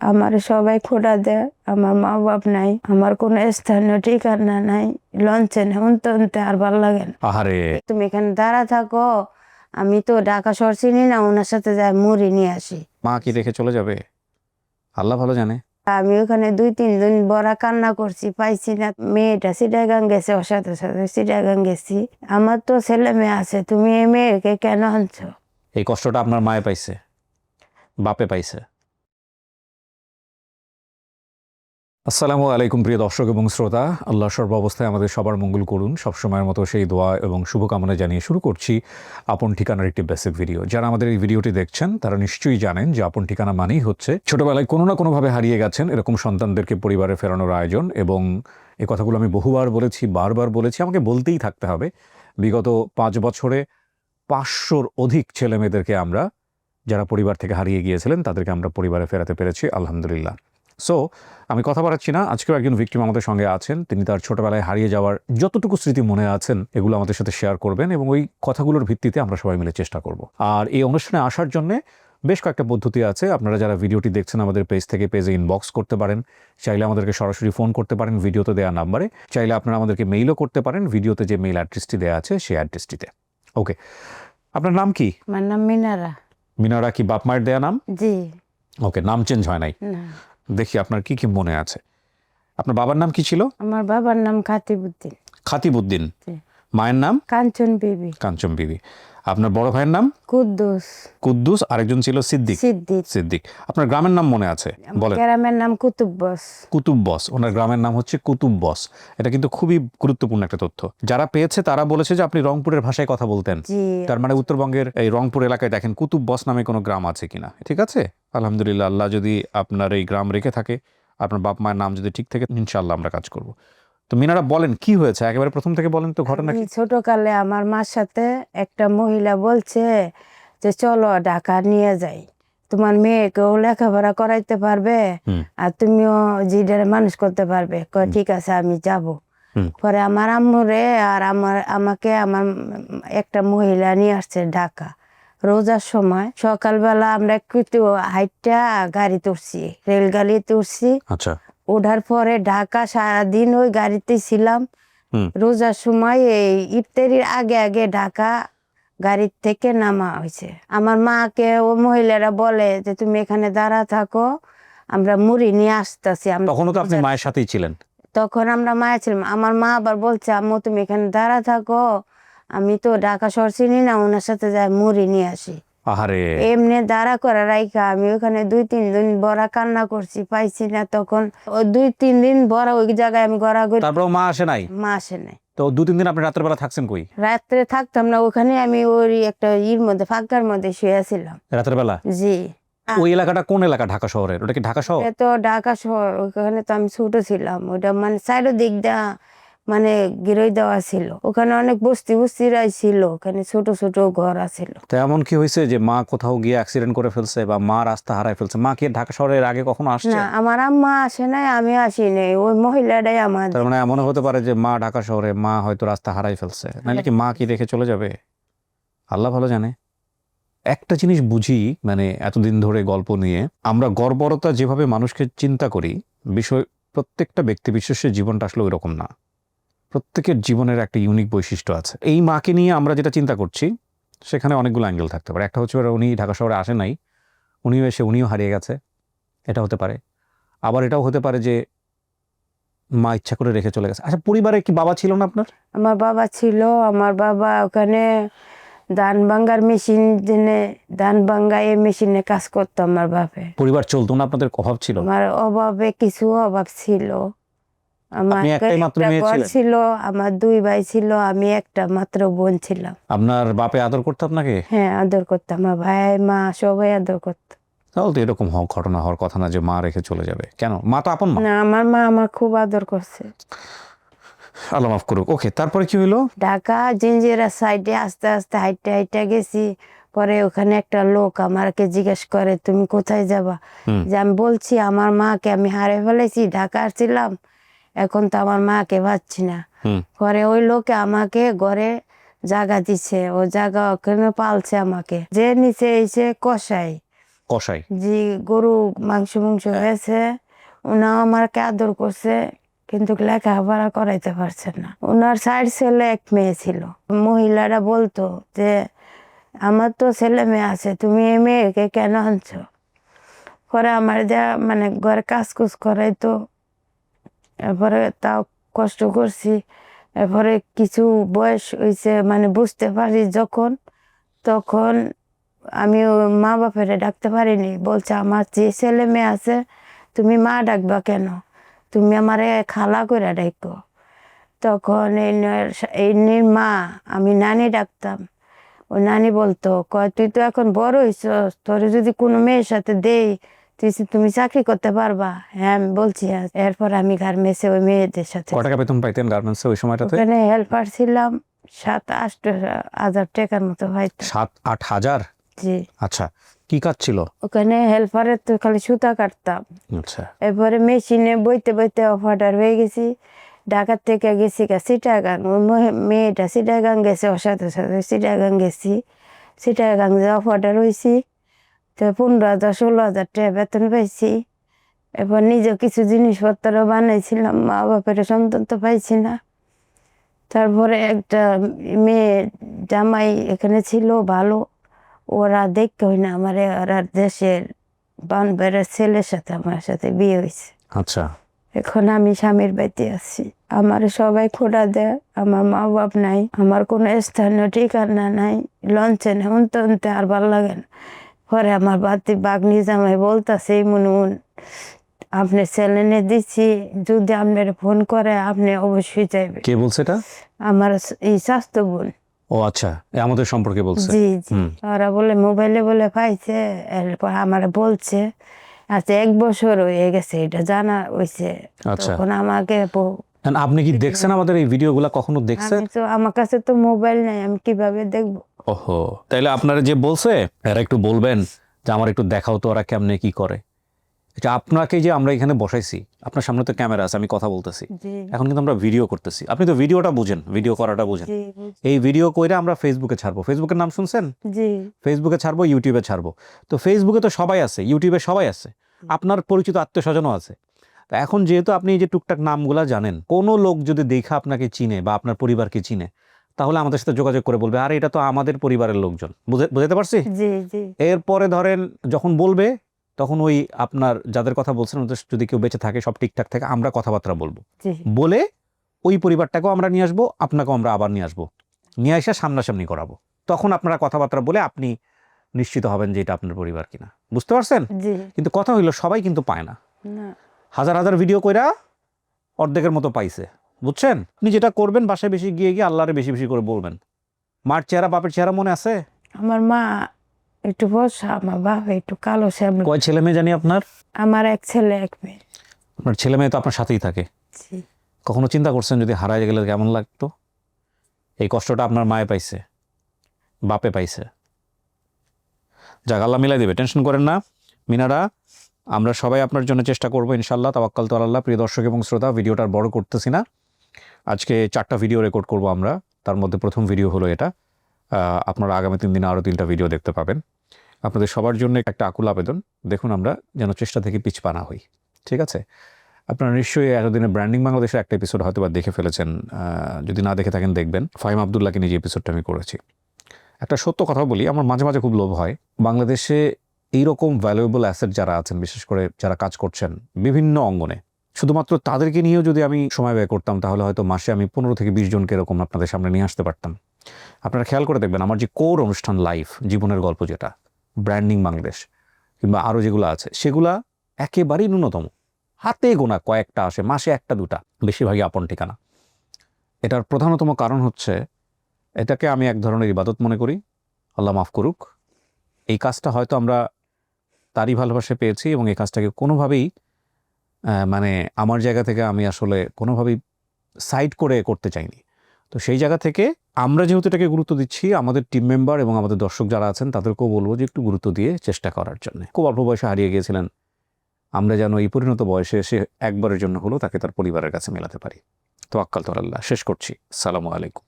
আমার সবাই খোঁড়া দেয়, আমার মা বাপ নাই, আমার কোনো স্থানীয় ঠিকানা নাই, লঞ্চে উনতে আর ভাল লাগে না। আহারে, তুমি এখানে দাঁড়া থাকো, আমি তো ঢাকা শহর চিনি না, ওনার সাথে যাই মুড়ি নিয়ে আসি। মা কি রেখে চলে যাবে? আল্লাহ ভালো জানে। আমি ওখানে 2-3 দিন বড়া কান্না করছি, পাইছি না। মেয়েটা চিটাগাং গেছে, ওর সাথে সাথে চিটাগাং গেছি। আমার তো ছেলে মেয়ে আছে, তুমি এই মেয়েকে কেন আনছো? এই কষ্টটা আপনার মায়ে পাইছে, বাপে পাইছে। আসসালামু আলাইকুম প্রিয় দর্শক এবং শ্রোতা, আল্লাহ সর্বাবস্থায় আমাদের সবার মঙ্গল করুন। সবসময়ের মতো সেই দোয়া এবং শুভকামনা জানিয়ে শুরু করছি আপন ঠিকানার একটি বেসিক ভিডিও। যারা আমাদের এই ভিডিওটি দেখছেন তারা নিশ্চয়ই জানেন যে আপন ঠিকানা মানেই হচ্ছে ছোটবেলায় কোনো না কোনোভাবে হারিয়ে গেছেন এরকম সন্তানদেরকে পরিবারে ফেরানোর আয়োজন। এবং এই কথাগুলো আমি বহুবার বলেছি, বারবার বলেছি, আমাকে বলতেই থাকতে হবে। বিগত 5 বছরে 500-র অধিক ছেলে মেয়েদেরকে আমরা, যারা পরিবার থেকে হারিয়ে গিয়েছিলেন, তাদেরকে আমরা পরিবারে ফেরাতে পেরেছি আলহামদুলিল্লাহ। সো আমি কথা বাড়াচ্ছি না, আজকেও একজন ভিকটিম আমাদের সঙ্গে আছেন। তিনি তার ছোটবেলায় হারিয়ে যাওয়ার যতটুকু স্মৃতি মনে আছেন এগুলো আমাদের সাথে শেয়ার করবেন এবং ওই কথাগুলোর ভিত্তিতে আমরা সবাই মিলে চেষ্টা করব। আর এই অনুষ্ঠানে আসার জন্য বেশ কয়েকটা পদ্ধতি আছে। আপনারা যারা ভিডিওটি দেখছেন আমাদের পেজ থেকে পেজে ইনবক্স করতে পারেন, চাইলে আমাদেরকে সরাসরি ফোন করতে পারেন ভিডিওতে দেওয়া নাম্বারে, চাইলে আপনারা আমাদেরকে মেইলও করতে পারেন ভিডিওতে যে মেইল অ্যাড্রেসটি দেওয়া আছে সেই অ্যাড্রেসটিতে। ওকে, আপনার নাম কি? আমার নাম মিনারা। মিনারা কি বাপ মায়ের দেয়া নাম? জি ওকে, নাম চেঞ্জ হয় নাই। না, দেখি আপনার কি কি মনে আছে। আপনার বাবার নাম কি ছিল? আমার বাবার নাম খাতিবুদ্দিন। খাতিবুদ্দিন। জি। মায়ের নাম? কাঞ্চন বিবি। কাঞ্চন বিবি। আপনার বড় ভাইয়ের নাম? কুদ্দুস। কুদ্দুস। আরেকজন ছিল সিদ্দিক। সিদ্দিক। সিদ্দিক। আপনার গ্রামের নাম মনে আছে? বলেন। গ্রামের নাম কুতুব্বস। কুতুব বস। ওনার গ্রামের নাম হচ্ছে কুতুব বস। এটা কিন্তু খুবই গুরুত্বপূর্ণ একটা তথ্য। যারা পেয়েছে তারা বলেছে যে আপনি রংপুরের ভাষায় কথা বলতেন। জি। তার মানে উত্তরবঙ্গের এই রংপুর এলাকায় দেখেন কুতুব বস নামে কোনো গ্রাম আছে কিনা। ঠিক আছে, আলহামদুলিল্লাহ। আল্লাহ যদি আপনার এই গ্রাম রেখে থাকে, আপনার বাপ মায়ের নাম যদি ঠিক থাকে, ইনশাআল্লাহ আমরা কাজ করব। তো মিনারা বলেন কি হয়েছে, একেবারে প্রথম থেকে বলেন তো ঘটনা কি। ছোটকালে আমার মার সাথে একটা মহিলা বলছে যে চলো ঢাকা নিয়ে যাই, তোমার মেয়েকেও লেখাপড়া করাইতে পারবে আর তুমিও জিডারে মানুষ করতে পারবে। ঠিক আছে আমি যাব। পরে আমার আম্মুরে আর আমাকে আমার একটা মহিলা নিয়ে আসছে ঢাকা রোজার সময়। সকালবেলা আমরা একটু হাইটটা গাড়িতে উঠছি, রেলগাড়িতে উঠছি। আচ্ছা। ওঠার পরে ঢাকা সারাদিন ওই গাড়িতে ছিলাম। রোজার সময় এই ইফতারির আগে আগে ঢাকা গাড়ির থেকে নামা হয়েছে। আমার মাকে ও মহিলারা বলে যে তুমি এখানে দাঁড়া থাকো, আমরা মুড়ি নিয়ে আসতেছি। তখনও তো আপনি মায়ের সাথেই ছিলেন? তখন আমরা মায়ের ছিলাম। আমার মা আবার বলছে আম্মু তুমি এখানে দাঁড়া থাকো, আমি তো ঢাকা শহর চিনি না, ওনার সাথে যাই মুড়ি নিয়ে আসি। আহারে, এমনি দাঁড়া করা রাইখা আমি ওখানে 2-3 দিন বড়া কান্না করছি, পাইছি না। তখন ওই 2-3 দিন বড়া ওই জায়গায় আমি ঘোরাঘুরি। তারপর মা আসে নাই? মা আসে নাই। তো 2-3 দিন আপনি রাতের বেলা থাকছেন কই? রাত্রে থাকতাম না ওখানে, আমি ওই একটা মধ্যে ফাঁকার মধ্যে শুয়েছিলাম রাতের বেলা? জি। ওই এলাকাটা কোন এলাকা ঢাকা শহরের? ওটা কি ঢাকা শহর? তো ঢাকা শহর, ওখানে তো আমি ছোট ছিলাম। ওটা মানে সাইডের দিক দিয়া মানে গিরই দেওয়া ছিল, ওখানে অনেক বস্তিরা ছিল, ওখানে ছোট ছোট ঘর আছিল। তো এমন কি হয়েছে যে মা কোথাও গিয়ে অ্যাক্সিডেন্ট করে ফেলছে বা মা রাস্তা হারায় ফেলছে? মা কি ঢাকা শহরের আগে কখনো আসছে? না, আমার আম্মা আসে নাই, আমি আসি নাই, ওই মহিলাটাই আমার। তার মানে এমন হতে পারে যে মা ঢাকা শহরে, মা হয়তো রাস্তা হারাই ফেলছে, নাহলে কি মা কি রেখে চলে যাবে? আল্লাহ ভালো জানে। একটা জিনিস বুঝি, মানে এতদিন ধরে গল্প নিয়ে আমরা গড়বড়তা যেভাবে মানুষকে চিন্তা করি, বিষয় প্রত্যেকটা ব্যক্তি বিশেষের জীবনটা আসলে ওই রকম না। প্রত্যেকের জীবনের একটা ইউনিক বৈশিষ্ট্য আছে। এই মাকে নিয়ে আমরা যেটা চিন্তা করছি সেখানে অনেকগুলো অ্যাঙ্গেল থাকতে পারে। একটা হচ্ছে উনি ঢাকা শহরে আসে নাই, উনিও হারিয়ে গেছে, এটা হতে পারে। আবার এটাও হতে পারে যে মা ইচ্ছা করে রেখে চলে গেছে। আচ্ছা, পরিবারে কি বাবা ছিল না আপনার? আমার বাবা ছিল। আমার বাবা ওখানে ধান ভাঙ্গার মেশিন, ধান ভাঙ্গায় মেশিনে কাজ করতো আমার বাপে। পরিবার চলতো না? আপনাদের অভাব ছিল? আমার অভাবে কিছু অভাব ছিল। আমার একটাই মাত্র মেয়ে ছিলেন? ছিল, আমার 2 ভাই ছিল, আমি একটা মাত্র বোন ছিলাম। আপনার বাপে আদর করতো আপনাকে? হ্যাঁ, আদর করতাম, আমার ভাই মা সবাই আদর করতো। তাহলে তো এরকম ঘটনা হওয়ার কথা না যে মা রেখে চলে যাবে। কেন? মা তো আপন মা। না, আমার মা আমার খুব আদর করছে। আল্লাহ মাফ করুক। ওকে, তারপরে কি হলো? ঢাকা জিঞ্জিরা সাইডে আস্তে আস্তে হাইটে গেছি। পরে ওখানে একটা লোক আমাকে জিজ্ঞেস করে তুমি কোথায় যাবা। যে আমি বলছি আমার মাকে আমি হারিয়ে ফেলেছি, ঢাকা আসছিলাম, এখন তো আমার মাকে পাচ্ছি না। পরে ওই লোকে আমাকে ঘরে জায়গা দিছে, ও জায়গা ওখানে পালছে আমাকে। যে নিচে এসে কষাই, কষাই? জি, গরু মাংস গেছে, উনাও আমাকে আদর করছে, কিন্তু লেখাপড়া করাইতে পারছে না। উনার 4 ছেলে 1 মেয়ে ছিল। মহিলারা বলতো যে আমার তো ছেলে মেয়ে আছে, তুমি এই মেয়েকে কেন আনছো? পরে আমার মানে ঘরে কাজ কুজ করাইতো, এরপরে তাও কষ্ট করছি। এরপরে কিছু বয়স হয়েছে, মানে বুঝতে পারি যখন, তখন আমি মা বাপেরে ডাকতে পারিনি। বলছে আমার যে ছেলে মেয়ে আছে তুমি মা ডাকবা কেন, তুমি আমারে খালা করে ডাকো। তখন এই মা আমি নানি ডাকতাম। ওই নানি বলতো, কয় তুই তো এখন বড় হইছ, তোর যদি কোনো মেয়ের সাথে দেই তুমি চাকরি করতে পারবা? হ্যাঁ আমি বলছি হ্যাঁ। এরপর আমি গার্মেন্টসে ওই মেয়েদের সাথে কত টাকা বেতন পাইতেন গার্মেন্টসে ওই সময়টাতে? ওখানে হেল্পার ছিলাম, 7-8 হাজার টাকার মতো পাইতাম। 7-8 হাজার? জি। আচ্ছা, কি কাজ ছিল ওখানে হেল্পারের তো খালি সুতা কাটতাম। আচ্ছা। এরপরে মেশিনে বইতে বইতে অফার্ডার হয়ে গেছি। ঢাকার থেকে গেছি চিটাগাং। ওই মেয়েটা চিটাগাং গেছে, ওর সাথে সাথে চিটাগাং গেছি। চিটাগাং যে অফার্ডার হয়েছি, তো 15,000 16,000 টাকা বেতন পাইছি। এরপর নিজে কিছু জিনিসপত্র বানাইছিলাম, মা বাপের সন্তান তো পাইছি না। তারপরে একটা মেয়ে জামাই এখানে ছিল ভালো, ওরা দেখতে হয় না আমার, ওরা দেশের বান্ধবের ছেলের সাথে আমার সাথে বিয়ে হয়েছে। আচ্ছা। এখন আমি স্বামীর বাড়িতে আছি। আমার সবাই খোঁড়া দেয়, আমার মা বাপ নাই, আমার কোনো স্থানীয় ঠিকানা নাই। লঞ্চে উনতে আর ভাল লাগে না। পরে আমার বাগনি জামাই বলতেছে মনে আপনি ছেলে নিয়ে দিচ্ছি, যদি আপনার ফোন করে আপনি অবশ্যই যাইবে। কে বলছে এটা? আমার এই স্বাস্থ্য বোন। ও আচ্ছা, আমাদের সম্পর্কে বলছে? জি জি। ওরা বলে মোবাইলে বলে পাইছে, এরপর আমার বলছে। আচ্ছা 1 বছর হয়ে গেছে এটা জানা হয়েছে। আচ্ছা। তখন আমাকে আপনি কি দেখছেন আমাদের এই ভিডিওগুলো কখনো দেখছেন? আমি তো, আমার কাছে তো মোবাইল নাই, আমি কিভাবে দেখবো? ওহো, তাইলে আপনারা যে বলছে এরা একটু বলবেন যে আমার একটু দেখাও তো ওরা কেমনে কি করে। এটা আপনাকে যে আমরা এখানে বসাইছি, আপনার সামনে তো ক্যামেরা আছে, আমি কথা বলতেছি, জি এখন কিন্তু আমরা ভিডিও করতেছি, আপনি তো ভিডিওটা বুঝেন, ভিডিও করাটা বুঝেন। জি এই ভিডিও কইরা আমরা ফেসবুকে ছাড়বো। ফেসবুকের নাম শুনছেন? জি ফেসবুকে ছাড়বো, ইউটিউবে ছাড়বো। তো ফেসবুকে তো সবাই আছে, ইউটিউবে সবাই আছে, আপনার পরিচিত আত্মীয় স্বজনও আছে। তো এখন যেহেতু আপনি এই যে টুকটাক নামগুলা জানেন, কোনো লোক যদি দেখা আপনাকে চিনে বা আপনার পরিবারকে চিনে, তাহলে আমাদের সাথে যোগাযোগ করে বলবে আরে এটা তো আমাদের পরিবারের লোকজন। বুঝাতে পারছি? জি জি এরপরে ধরেন যখন বলবে, তখন ওই আপনার যাদের কথা বলছেন ওদের যদি কেউ বেঁচে থাকে, সব ঠিকঠাক থাকে, আমরা কথাবার্তা বলবো, জি বলে ওই পরিবারটাকেও আমরা নিয়ে আসবো, আপনাকেও আমরা আবার নিয়ে আসবো, নিয়ে এসে সামনাসামনি করাবো। তখন আপনারা কথাবার্তা বলে আপনি নিশ্চিত হবেন যে এটা আপনার পরিবার কিনা। বুঝতে পারছেন? জি। কিন্তু কথা হইলো সবাই কিন্তু পায় না। না হাজার হাজার ভিডিও কইরা অর্ধেকের মতো পাইছে, বুঝছেন? আপনি যেটা করবেন, বাসায় বেশি গিয়ে আল্লাহরে বেশি বেশি করে বলবেন। মার চেহারা বাপের চেহারা মনে আছে? আমার মা একটু বসা, আমার বাপ একটু কালো শ্যামলা। কয় ছেলে মেয়ে জানি আপনার? আমার 1 ছেলে 1 মেয়ে। আপনার ছেলে মেয়ে তো আপনার সাথেই থাকে। জি। কখনো চিন্তা করছেন যদি হারায় গেলে কেমন লাগতো? এই কষ্টটা আপনার মায়ে পাইছে, বাপে পাইছে। যাক, আল্লাহ মিলাই দেবে, টেনশন করেন না মিনারা। আমরা সবাই আপনার জন্য চেষ্টা করবো ইনশাল্লাহ, তাওয়াক্কাল তু আলাল্লাহ। প্রিয় দর্শক এবং শ্রোতা, ভিডিওটা আর বড় করতেছি না, আজকে 4টা ভিডিও রেকর্ড করব আমরা। তার মধ্যে প্রথম ভিডিও হলো এটা। আপনারা আগামী 3 দিনে আরও 3টা ভিডিও দেখতে পাবেন। আপনাদের সবার জন্য একটা আকুল আবেদন, দেখুন আমরা যেন চেষ্টা থেকে পিছপা না হই, ঠিক আছে? আপনারা নিশ্চয়ই এতদিনে ব্র্যান্ডিং বাংলাদেশের একটা এপিসোড হয়তো বা দেখে ফেলেছেন, যদি না দেখে থাকেন দেখবেন। ফাহিম আবদুল্লাহকে নিয়ে যে এপিসোডটা আমি করেছি। একটা সত্য কথা বলি, আমার মাঝে মাঝে খুব লোভ হয় বাংলাদেশে এইরকম ভ্যালুয়েবল অ্যাসেট যারা আছেন, বিশেষ করে যারা কাজ করছেন বিভিন্ন অঙ্গনে, শুধুমাত্র তাদেরকে নিয়েও যদি আমি সময় ব্যয় করতাম, তাহলে হয়তো মাসে আমি 15 থেকে 20 জনকে এরকম আপনাদের সামনে নিয়ে আসতে পারতাম। আপনারা খেয়াল করে দেখবেন, আমার যে কোর অনুষ্ঠান লাইফ জীবনের গল্প, যেটা ব্র্যান্ডিং বাংলাদেশ কিংবা আরও যেগুলো আছে, সেগুলা একেবারেই ন্যূনতম, হাতে গোনা কয়েকটা আসে, মাসে 1-2টা, বেশিরভাগই আপন ঠিকানা। এটার প্রধানতম কারণ হচ্ছে, এটাকে আমি এক ধরনের ইবাদত মনে করি, আল্লাহ মাফ করুক। এই কাজটা হয়তো আমরা তারই ভালোবাসা পেয়েছি, এবং এই কাজটাকে কোনোভাবেই মানে আমার জায়গা থেকে আমি আসলে কোনোভাবেই সাইড করে করতে চাইনি। তো সেই জায়গা থেকে আমরা যেহেতু এটাকে গুরুত্ব দিচ্ছি, আমাদের টিম মেম্বার এবং আমাদের দর্শক যারা আছেন তাদেরকেও বলবো যে একটু গুরুত্ব দিয়ে চেষ্টা করার জন্য। খুব অল্প বয়সে হারিয়ে গিয়েছিলেন, আমরা যেন এই পরিণত বয়সে এসে একবারের জন্য হলো তাকে তার পরিবারের কাছে মেলাতে পারি। তাওয়াক্কাল তু আলাল্লাহ। শেষ করছি। আসসালামু আলাইকুম।